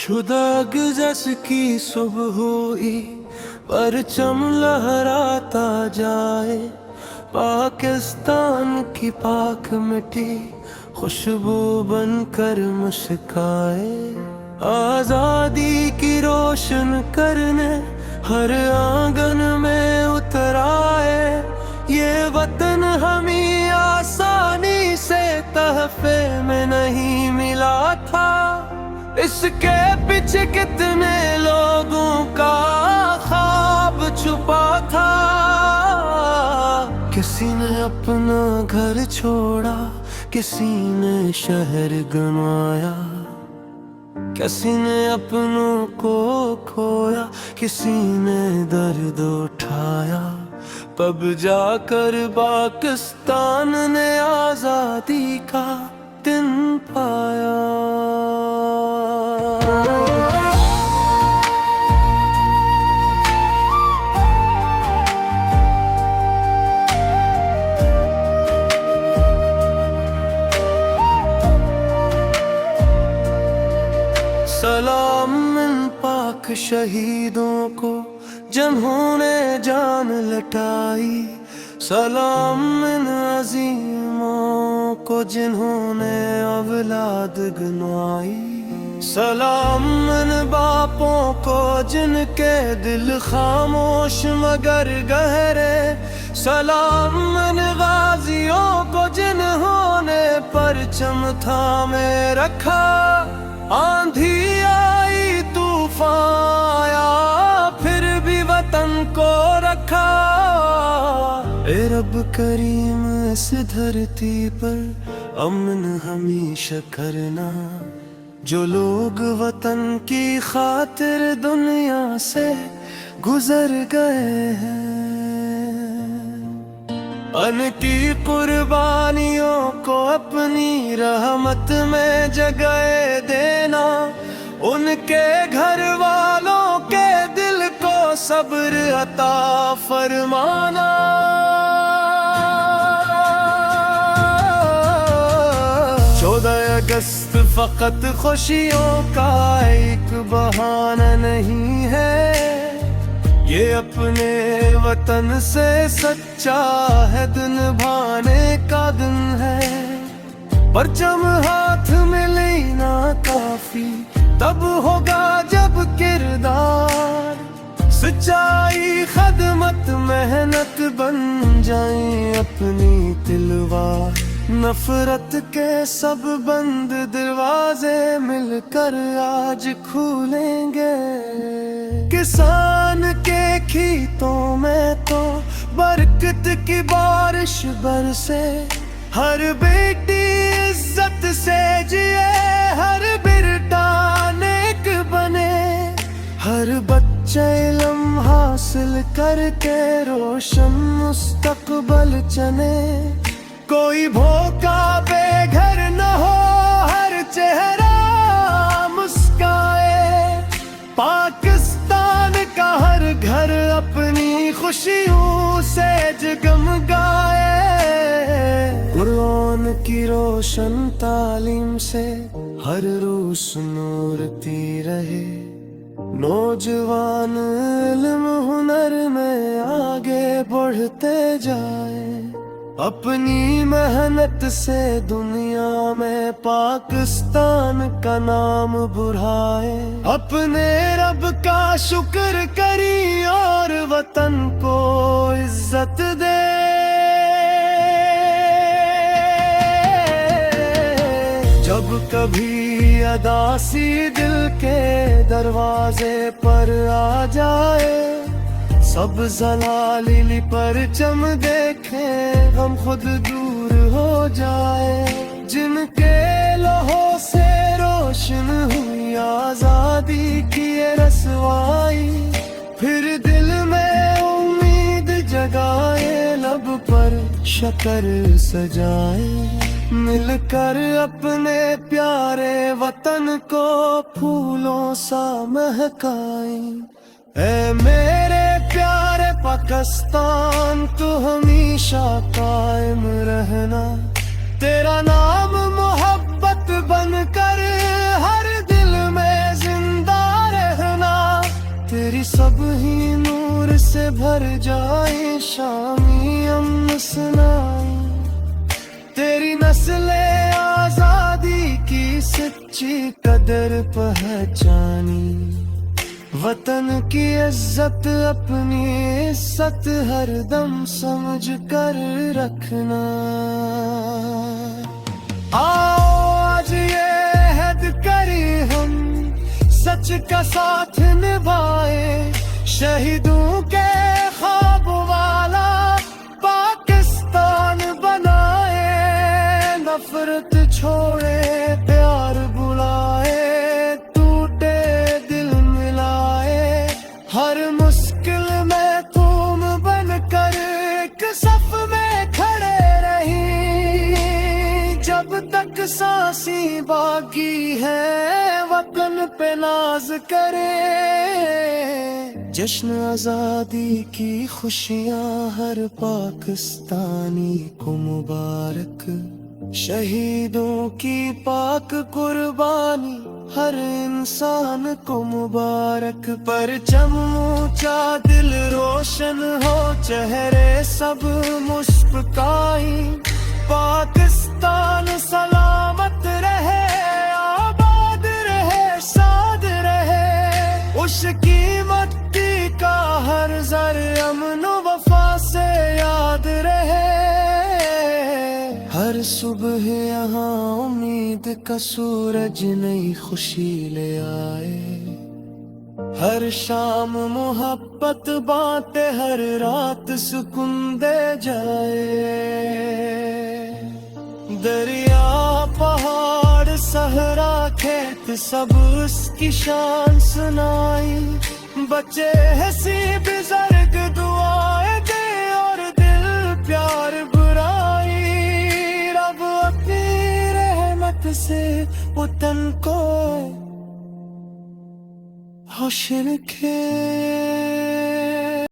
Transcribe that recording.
शुदा गुजस की सुबह हुई, परचम लहराता जाए। पाकिस्तान की पाक मिट्टी खुशबू बनकर मुस्काए। आजादी की रोशन करने हर आंगन में उतर आए। ये वतन हमें आसानी से तहफे में नहीं मिला था। इसके पीछे कितने लोगों का ख्वाब छुपा था। किसी ने अपना घर छोड़ा, किसी ने शहर गंवाया। किसी ने अपनों को खोया, किसी ने दर्द उठाया। तब जाकर पाकिस्तान ने आजादी का दिन पाया। सलाम इन पाक शहीदों को जिन्होंने जान लुटाई। सलाम इन अजीमों को जिन्होंने औलाद गंवाई। सलाम इन बापों को जिनके दिल खामोश मगर गहरे। सलाम इन गाजियों को जिन्होंने परचम थामे रखा। आंधी आई तूफान आया, फिर भी वतन को रखा। ए रब करीम इस धरती पर अमन हमेशा करना। जो लोग वतन की खातिर दुनिया से गुजर गए हैं, उनकी कुर्बानियों को अपनी रहमत में जगह देना। उनके घर वालों के दिल को सब्र अता फरमाना। 14 अगस्त फकत खुशियों का एक बहाना नहीं है। ये अपने वतन से सच्चा अहद निभाने का दिन है। परचम हाथ में लेना काफी तब होगा जब किरदार सच्चाई खदमत मेहनत बन जाए अपनी तिलवार। नफरत के सब बंद दरवाजे मिलकर आज खुलेंगे। किसान के खेतों में तो बरकत की बारिश बरसे। हर बेटी इज्जत से जिए, हर बेटा नेक बने। हर बच्चा इल्म हासिल करके रोशन मुस्तकबल चने। कोई भूखा बेघर न हो, हर चेहरा मुस्काए। पाकिस्तान का हर घर अपनी खुशियों से जगमगाए। कुरान की रोशन तालीम से हर रोज नूरती रहे। नौजवान इल्म हुनर में आगे बढ़ते जाए। अपनी मेहनत से दुनिया में पाकिस्तान का नाम बढ़ाए। अपने रब का शुक्र करी और वतन को इज्जत दे। जब कभी अदासी दिल के दरवाजे पर आ जाए। सब जलाली परचम देखे, हम खुद दूर हो जाए। जिनके लहू से रोशन हुई आजादी की रसवाई। फिर दिल में उम्मीद जगाए, लब पर शकर सजाए। मिलकर अपने प्यारे वतन को फूलों सा महकाए। ऐ मेरे प्यारे पाकिस्तान, तू हमेशा कायम रहना। तेरा नाम मोहब्बत बनकर हर दिल में जिंदा सब ही नूर से भर जाए, शामी अम्न सुनाए। तेरी नस्ले आजादी की सच्ची कदर पहचानी, वतन की इज्जत अपनी इज्जत हरदम समझ कर रखना। आओ आज ये अहद करें हम, सच का साथ निभाए, शहीदों के ख्वाब वाला पाकिस्तान बनाए। नफरत छोड़े प्यार बुलाए, टूटे दिल मिलाए, हर मुश्किल में तुम बनकर एक सफ में खड़े रही। जब तक सांसें बाकी है वतन पे नाज करे। जश्न आजादी की खुशियां हर पाकिस्तानी को मुबारक, शहीदों की पाक कुर्बानी हर इंसान को मुबारक। परचम ऊंचा दिल रोशन हो, चेहरे सब मुस्कुराई, पाकिस्तान सलामत रहे, आबाद रहे, साद रहे। उसकी मट्टी का हर जर अमन वफा से याद रहे। हर सुबह यहाँ उम्मीद का सूरज नई खुशी ले आए, हर शाम मोहब्बत बांटे, हर रात सुकून दे जाए। दरिया पहाड़ सहरा खेत सब उसकी शान सुनाई, बच्चे हंसी बुजुर्ग दुआएं दे और दिल प्यार बुराई। रब अपनी रहमत से वतन को होश रखे।